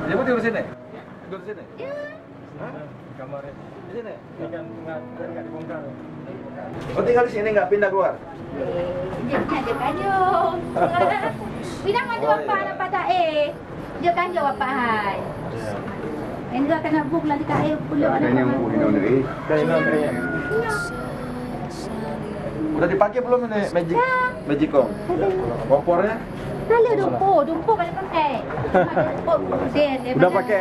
Ibu tidur sini? Tidur sini? Iya. Hah? Kamarnya Di sini? ini kan nggak dibongkar. Oh tinggal di sini nggak pindah keluar? Dia kanjo. Pinang maju apa apa tak Dia kanjo apa hai. Enggak kena buk lagi tak pulau ada. Kayaknya mau di laundry. Kayaknya Udah dipakai belum ini Magicom? Kompornya? Kali dumpo banyak pakai. udah pakai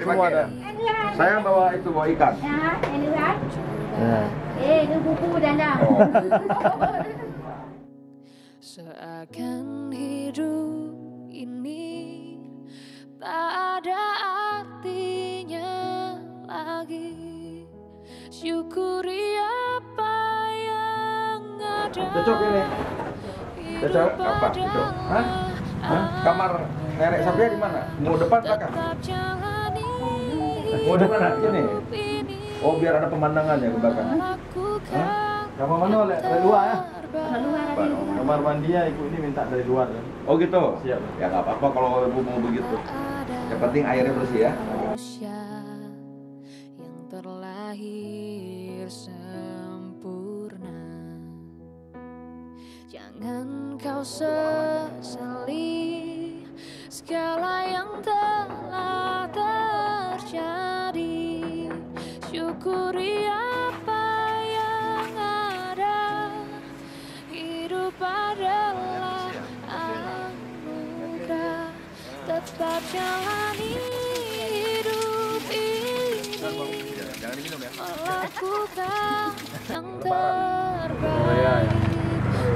semua ada. Saya bawa ikan. Ya, ini kan. Ya. Ini buku dalam. Seakan hidup ini tak ada artinya lagi. Syukuri apa yang ada. Cocok ini. Cocok apa? Cocok. Hah? Hah? Kamar nenek Safia di mana? Mau depan belakang? Mau di mana? Sini. Oh, biar ada pemandangannya ke belakang. Hah? Kamar mana dari luar ya? Keluar Kamar mandinya ibu ini minta dari luar kan? Oh gitu? Siap. Ya nggak apa-apa kalau ibu mau begitu. Yang penting airnya bersih ya. Manusia yang terlahir sempurna, jangan kau sesali segala yang telah terjadi. Syukuri apa yang ada. Hidup adalah anugerah. Tetap jalani hidup ini, Jangan diminum ya. melakukan yang terbaik.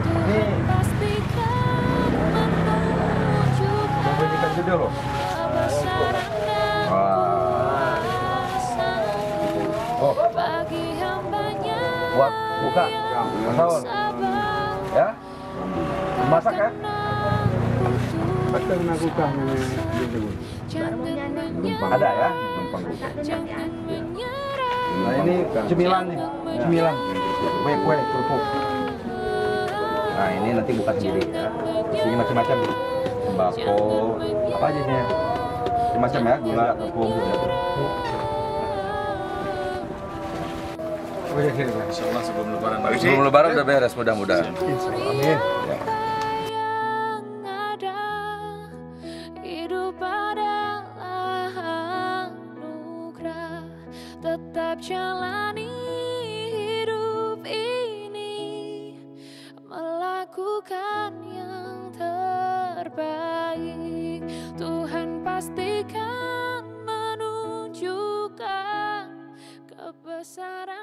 Tuhan pastikan menunjukkan Kita juga loh. kebesaran dan Wah. kuasa Oh, bagi hambanya buat buka. Sahur. sabar. Ya. Masak ya? Betul melakukan Jangan menyerah, Ada ya? Numpang buka. jangan menyerah. Nah ini cemilan nih. Cemilan. Kue-kue, kerupuk. Nah ini nanti buka sendiri ya. Isinya macam-macam. Sembako, apa aja sih? Macam ya, gula, tepung, gitu. Insyaallah sebelum lebaran baru Sebelum lebaran udah beres mudah-mudahan. Amin. Ya. Yang ada, hidup adalah anugerah. Tetap jalani hidup ini, melakukan yang terbaik. Tuhan pastikan menunjukkan kebesaran